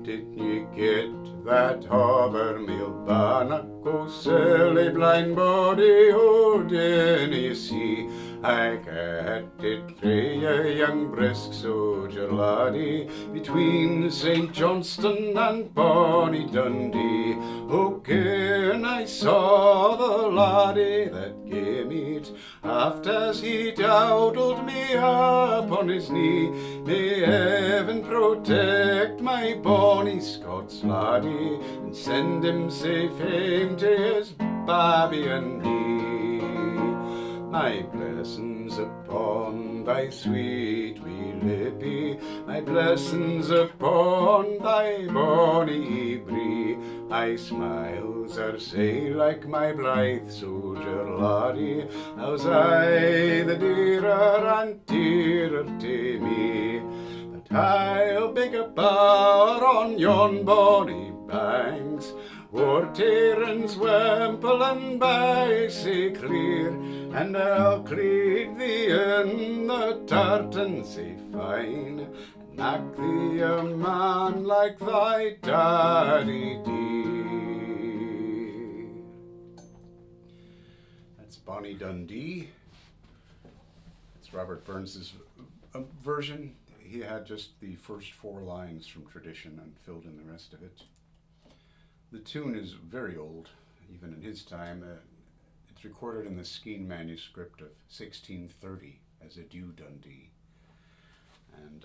did ye get that hauver-meal bannock? Oh, silly blind body, oh, dinna ye see? I got it frae a young brisk Sodger Laddie between St. Johnston and Bonie Dundee. Oh, gin I saw the laddie that gave me it, aft as he doudl'd me upon his knee. May heaven protect my bonny Scots laddie, and send him safe hame to his babie and me. My blessings upon thy sweet wee lippie, my blessings upon thy bonny brie. Thy smiles are sae like my blyth Sodger Laddie, how's I the dearer and dearer to me. But I'll beg a bower on yon bonny banks, Whare Tay, rins, wimplin, by sae clear, and I'll cleed thee in the tartan sae fine, and mak thee a man like thy daddy dear. That's Bonie Dundee. It's Robert Burns's version. He had just the first 4 lines from tradition and filled in the rest of it. The tune is very old, even in his time. It's recorded in the Skene manuscript of 1630 as a Dundee. And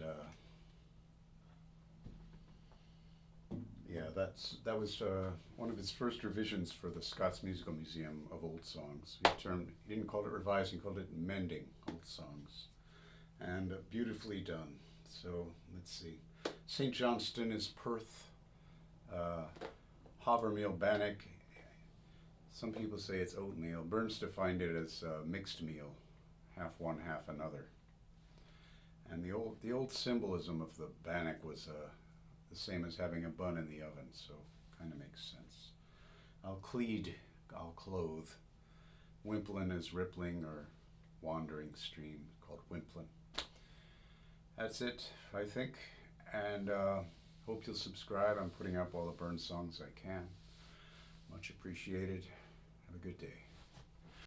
yeah, that was one of his first revisions for the Scots Musical Museum of Old Songs. He didn't call it revising, he called it mending old songs. And beautifully done. So let's see. St. Johnston is Perth. Hauver-meal bannock. Some people say it's oatmeal. Burns defined it as mixed meal, half one, half another. And the old symbolism of the bannock was the same as having a bun in the oven, so kind of makes sense. I'll cleed, I'll clothe. Wimplin is rippling or wandering stream, called wimplin. That's it, I think, and hope you'll subscribe. I'm putting up all the Burns songs I can. Much appreciated. Have a good day.